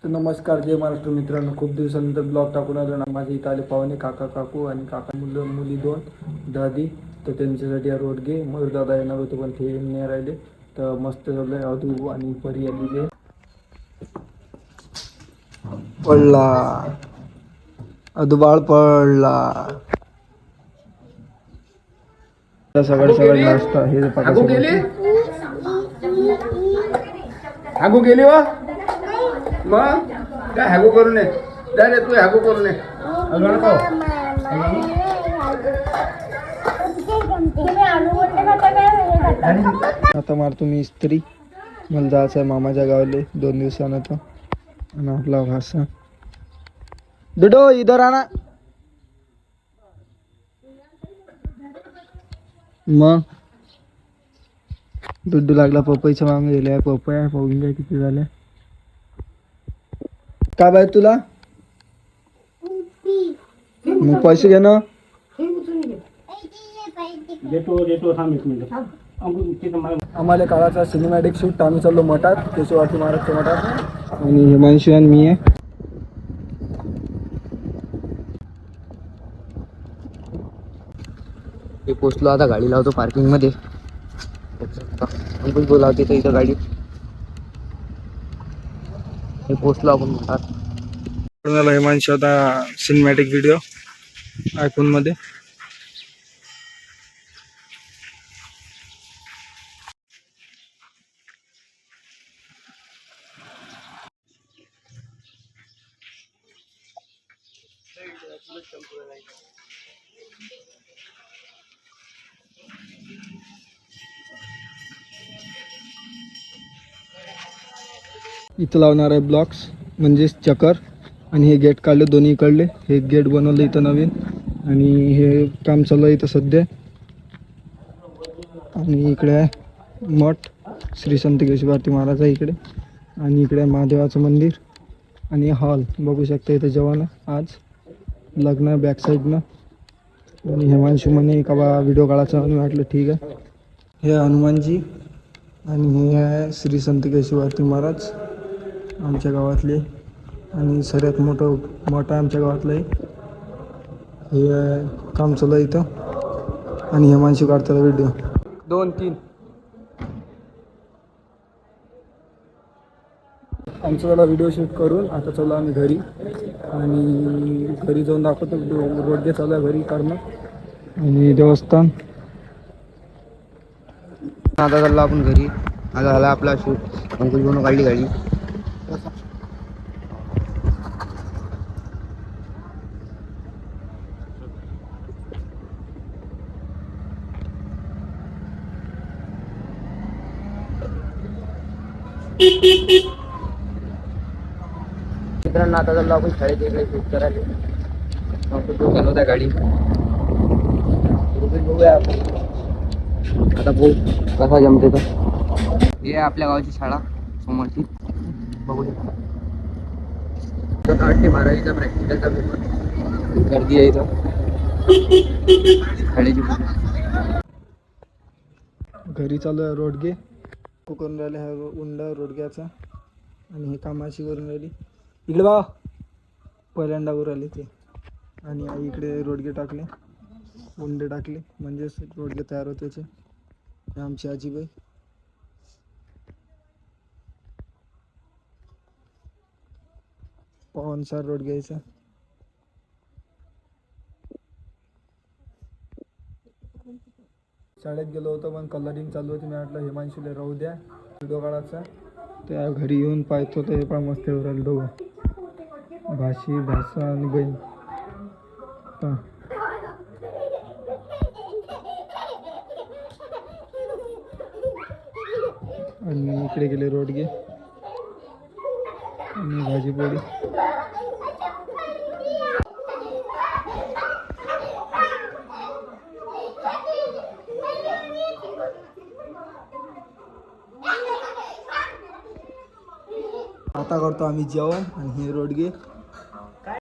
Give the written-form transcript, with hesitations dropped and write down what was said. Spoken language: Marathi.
तर नमस्कार, जय महाराष्ट्र मित्रांनो. खूप दिवसानंतर ब्लॉग टाकून आलो ना. माझ्या इथं आले पाहुणे, काका काकू आणि काका मुली दोन दादी. तर त्यांच्यासाठी रोड घे मग दादा येणार होते पण ते नाही राहिले. तर मस्त झालं. अधू आणि परी आलेले. पडला अधू बाळ पडला. सगळं सगळं नाश्ता हे हॅगो गेली वा मग काय हॅगो करू नये. रे तू हॅगो करू नये. आता मारतो मी इस्त्री. मला जायचं आहे मामाच्या गावाले 2 दिवसानं. तर आणि आपला भाषा डुडो इधर आना. मग डुड्डू लागला पपईच्या मागे गेल्या. पपया पाहून घ्या किती झाल्या. काय बाय तुला मग पैसे घे ना. आम्हाला काळाचा सिनेमॅटिक शूट. आम्ही चाललो मठात, केशववाटी महाराजच्या मठात. आणि हिमांशू आणि मी आहे. मी पोचलो, आता गाडी लावतो पार्किंग मध्ये. अंकुश बोलावते तर इथं गाडी. हे पोचलो आपण मठात. हिमांशू आता सिनेमॅटिक व्हिडिओ आयफोन मध्ये. इथं लावणार आहे ब्लॉक्स म्हणजेच चकर. आणि हे गेट काढले दोन्ही इकडले. हे गेट बनवलं इथं नवीन. आणि हे काम चालू आहे इथं सध्या. आणि इकडे आहे मठ श्री संत केशववाटी महाराज आहे इकडे. आणि इकडे महादेवाचं मंदिर आणि हॉल बघू शकता. इथं जेवण आज लग्न बॅक साईडनं. आणि हिमांशू म्हणे का बा व्हिडिओ काढायचा. आणि वाटलं ठीक आहे. हे हनुमानजी आणि हे आहे श्री संत केशववाटी महाराज आमच्या गावातले. आणि सगळ्यात मोठं मठ आहे आमच्या गावातलं. हे काम चालू आहे इथं. आणि हिमांशू काढतात व्हिडिओ 2-3. आमचा झाला व्हिडिओ शूट करून. आता चालू आम्ही घरी. आणि घरी जाऊन दाखवतो रोडगे चालू आहे घरी काढणं. आणि देवस्थान. आता चाललो आपण घरी. आता झाला आपला शूट. अंकुश बनवून काढली गाडी. मित्रांनो आता चाललो आपण शाळेत इकडे शूट करायला. चालवत आहे गाडी. बघूया आता भाऊ कसा जमते तर. हे आपल्या गावाची शाळा समोरची. बघू शकता 12वीचा प्रॅक्टिकलचा पेपर. गर्दी आहे इथं शाळेची. घरी चालू आहे रोडगे करून राहिले. हा उंडा रोडग्याचा. आणि हे कामाशी करून राहिली. इकडे बा पहिल्यांदा वर आले ते. आणि आई इकडे रोडगे टाकले, उंडे टाकले म्हणजेच रोडगे तयार होते त्याचे. आमची आजीबाई. पावनसार रोडग्याचा. शाळेत गेलो होतो पण कलरिंग चालू होती. मी म्हटलं हिमांशूला राहू द्या व्हिडिओ काढायचा. त्या घरी येऊन पाहतो तर हे पण मस्त येऊ राहिलं दोघं. भाषी भाषा आणि बहीण. आणि इकडे गेले रोडगे आणि भाजी पोळी. आता करतो आम्ही जेवण. आणि हे रोडगे